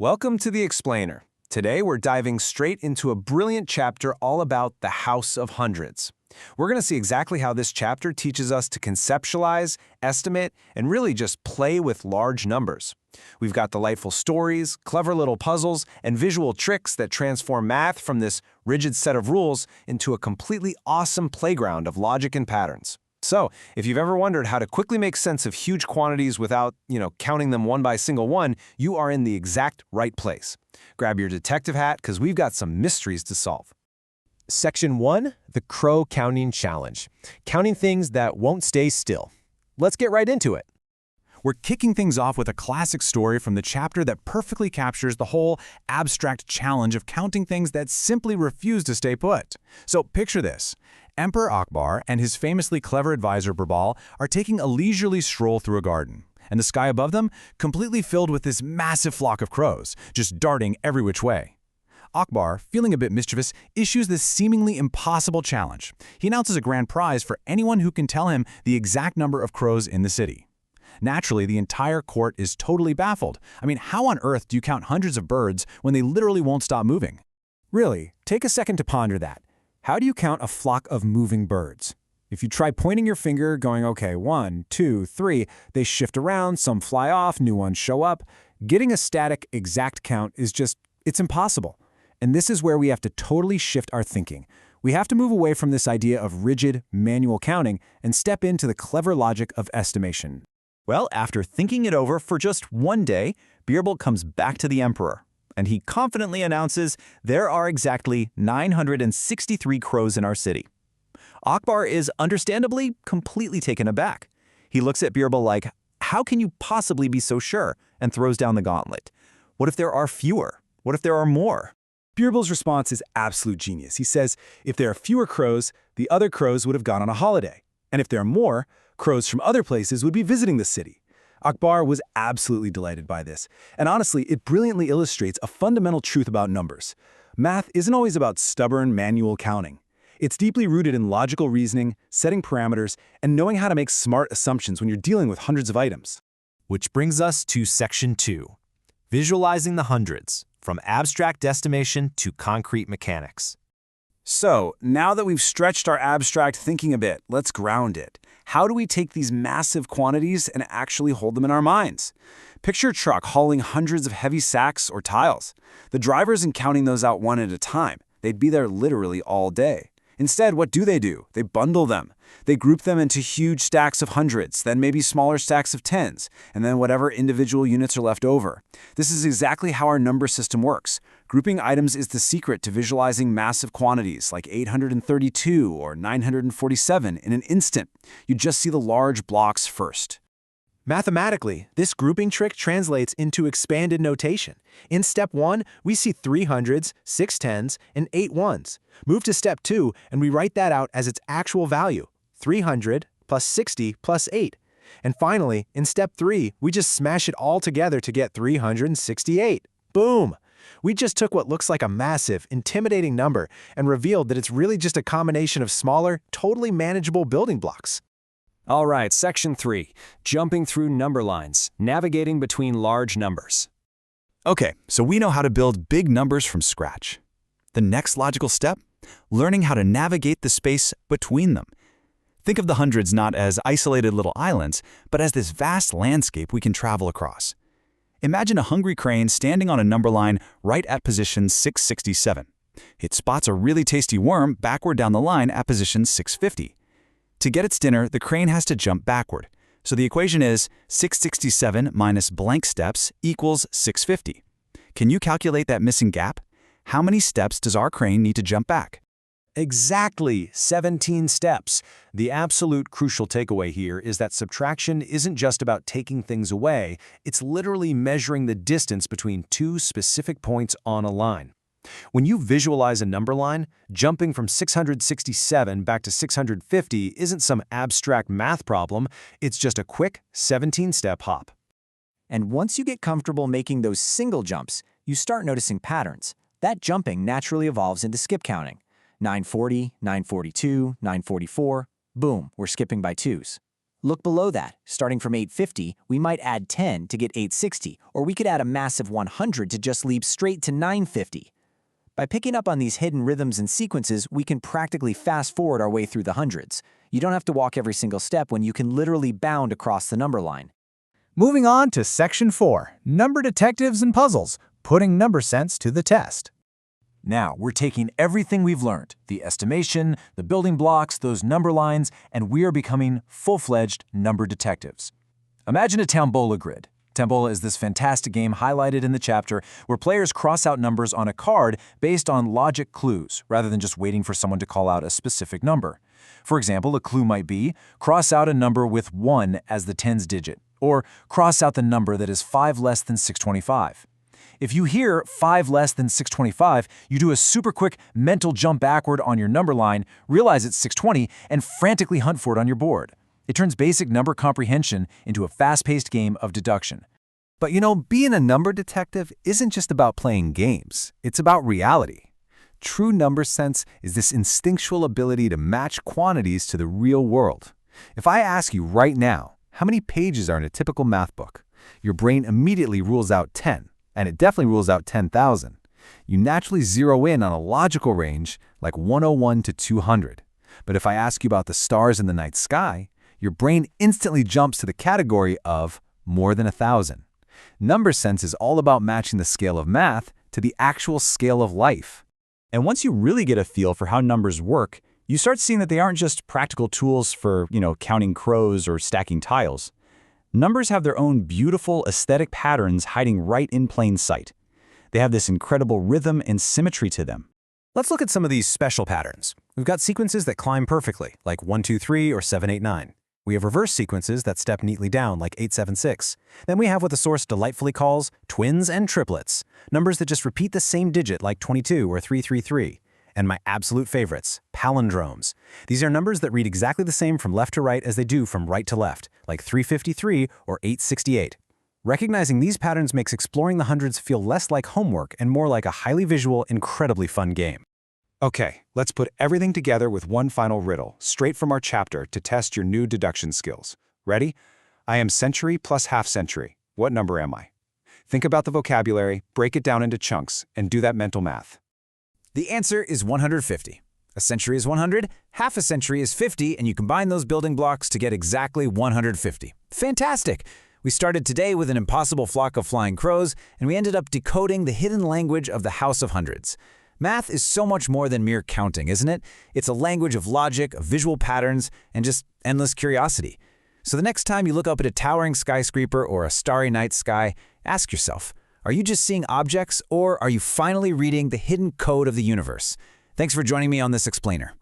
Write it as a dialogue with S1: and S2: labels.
S1: Welcome to The Explainer. Today we're diving straight into a brilliant chapter all about the House of Hundreds. We're going to see exactly how this chapter teaches us to conceptualize, estimate, and really just play with large numbers. We've got delightful stories, clever little puzzles, and visual tricks that transform math from this rigid set of rules into a completely awesome playground of logic and patterns. So, if you've ever wondered how to quickly make sense of huge quantities without, counting them one by single one, you are in the exact right place. Grab your detective hat because we've got some mysteries to solve.
S2: Section 1, the Crow Counting Challenge. Counting things that won't stay still. Let's get right into it.
S3: We're kicking things off with a classic story from the chapter that perfectly captures the whole abstract challenge of counting things that simply refuse to stay put. So picture this. Emperor Akbar and his famously clever advisor Birbal are taking a leisurely stroll through a garden, and the sky above them completely filled with this massive flock of crows, just darting every which way. Akbar, feeling a bit mischievous, issues this seemingly impossible challenge. He announces a grand prize for anyone who can tell him the exact number of crows in the city. Naturally, the entire court is totally baffled. I mean, how on earth do you count hundreds of birds when they literally won't stop moving?
S2: Really, take a second to ponder that. How do you count a flock of moving birds? If you try pointing your finger, going, okay, 1, 2, 3, they shift around, some fly off, new ones show up. Getting a static, exact count is it's impossible. And this is where we have to totally shift our thinking. We have to move away from this idea of rigid, manual counting and step into the clever logic of estimation.
S4: Well, after thinking it over for just one day, Birbal comes back to the emperor, and he confidently announces there are exactly 963 crows in our city. Akbar is understandably completely taken aback. He looks at Birbal like, how can you possibly be so sure? And throws down the gauntlet. What if there are fewer? What if there are more?
S5: Birbal's response is absolute genius. He says, if there are fewer crows, the other crows would have gone on a holiday. And if there are more, crows from other places would be visiting the city. Akbar was absolutely delighted by this. And honestly, it brilliantly illustrates a fundamental truth about numbers. Math isn't always about stubborn, manual counting. It's deeply rooted in logical reasoning, setting parameters, and knowing how to make smart assumptions when you're dealing with hundreds of items.
S2: Which brings us to Section 2, visualizing the hundreds, from abstract estimation to concrete mechanics.
S5: So, now that we've stretched our abstract thinking a bit, let's ground it. How do we take these massive quantities and actually hold them in our minds? Picture a truck hauling hundreds of heavy sacks or tiles. The driver isn't counting those out one at a time. They'd be there literally all day. Instead, what do? They bundle them. They group them into huge stacks of hundreds, then maybe smaller stacks of tens, and then whatever individual units are left over. This is exactly how our number system works. Grouping items is the secret to visualizing massive quantities like 832 or 947 in an instant. You just see the large blocks first.
S2: Mathematically, this grouping trick translates into expanded notation. In step 1, we see 3 hundreds, 6 tens, and 8 ones. Move to step 2, and we write that out as its actual value, 300 plus 60 plus 8. And finally, in step 3, we just smash it all together to get 368. Boom! We just took what looks like a massive, intimidating number and revealed that it's really just a combination of smaller, totally manageable building blocks.
S1: All right, Section 3, jumping through number lines, navigating between large numbers.
S3: Okay, so we know how to build big numbers from scratch. The next logical step? Learning how to navigate the space between them. Think of the hundreds not as isolated little islands, but as this vast landscape we can travel across. Imagine a hungry crane standing on a number line right at position 667. It spots a really tasty worm backward down the line at position 650. To get its dinner, the crane has to jump backward. So the equation is 667 minus blank steps equals 650. Can you calculate that missing gap? How many steps does our crane need to jump back?
S1: Exactly, 17 steps. The absolute crucial takeaway here is that subtraction isn't just about taking things away, it's literally measuring the distance between two specific points on a line. When you visualize a number line, jumping from 667 back to 650 isn't some abstract math problem, it's just a quick 17-step hop.
S6: And once you get comfortable making those single jumps, you start noticing patterns. That jumping naturally evolves into skip counting. 940, 942, 944, boom, we're skipping by twos. Look below that. Starting from 850, we might add 10 to get 860, or we could add a massive 100 to just leap straight to 950. By picking up on these hidden rhythms and sequences, we can practically fast forward our way through the hundreds. You don't have to walk every single step when you can literally bound across the number line.
S2: Moving on to Section 4, Number Detectives and Puzzles, putting number sense to the test.
S1: Now, we're taking everything we've learned, the estimation, the building blocks, those number lines, and we are becoming full-fledged number detectives. Imagine a Tombola grid. Tombola is this fantastic game highlighted in the chapter where players cross out numbers on a card based on logic clues, rather than just waiting for someone to call out a specific number. For example, a clue might be, cross out a number with 1 as the tens digit, or cross out the number that is 5 less than 625. If you hear 5 less than 625, you do a super quick mental jump backward on your number line, realize it's 620, and frantically hunt for it on your board. It turns basic number comprehension into a fast-paced game of deduction.
S3: But you know, being a number detective isn't just about playing games. It's about reality. True number sense is this instinctual ability to match quantities to the real world. If I ask you right now, how many pages are in a typical math book? Your brain immediately rules out 10. And it definitely rules out 10,000. You naturally zero in on a logical range like 101 to 200. But if I ask you about the stars in the night sky, your brain instantly jumps to the category of more than 1,000. Number sense is all about matching the scale of math to the actual scale of life.
S4: And once you really get a feel for how numbers work, you start seeing that they aren't just practical tools for, counting crows or stacking tiles. Numbers have their own beautiful aesthetic patterns hiding right in plain sight. They have this incredible rhythm and symmetry to them.
S2: Let's look at some of these special patterns. We've got sequences that climb perfectly, like 1, 2, 3 or 7, 8, 9. We have reverse sequences that step neatly down, like 8, 7, 6. Then we have what the source delightfully calls twins and triplets, numbers that just repeat the same digit, like 22 or 333. And my absolute favorites, palindromes. These are numbers that read exactly the same from left to right as they do from right to left, like 353 or 868. Recognizing these patterns makes exploring the hundreds feel less like homework and more like a highly visual, incredibly fun game.
S1: Okay, let's put everything together with one final riddle, straight from our chapter, to test your new deduction skills. Ready? I am century plus half century. What number am I? Think about the vocabulary, break it down into chunks, and do that mental math.
S3: The answer is 150. A century is 100, half a century is 50, and you combine those building blocks to get exactly 150. Fantastic! We started today with an impossible flock of flying crows, and we ended up decoding the hidden language of the House of Hundreds. Math is so much more than mere counting, isn't it? It's a language of logic, of visual patterns, and just endless curiosity. So the next time you look up at a towering skyscraper or a starry night sky, ask yourself, are you just seeing objects, or are you finally reading the hidden code of the universe? Thanks for joining me on this explainer.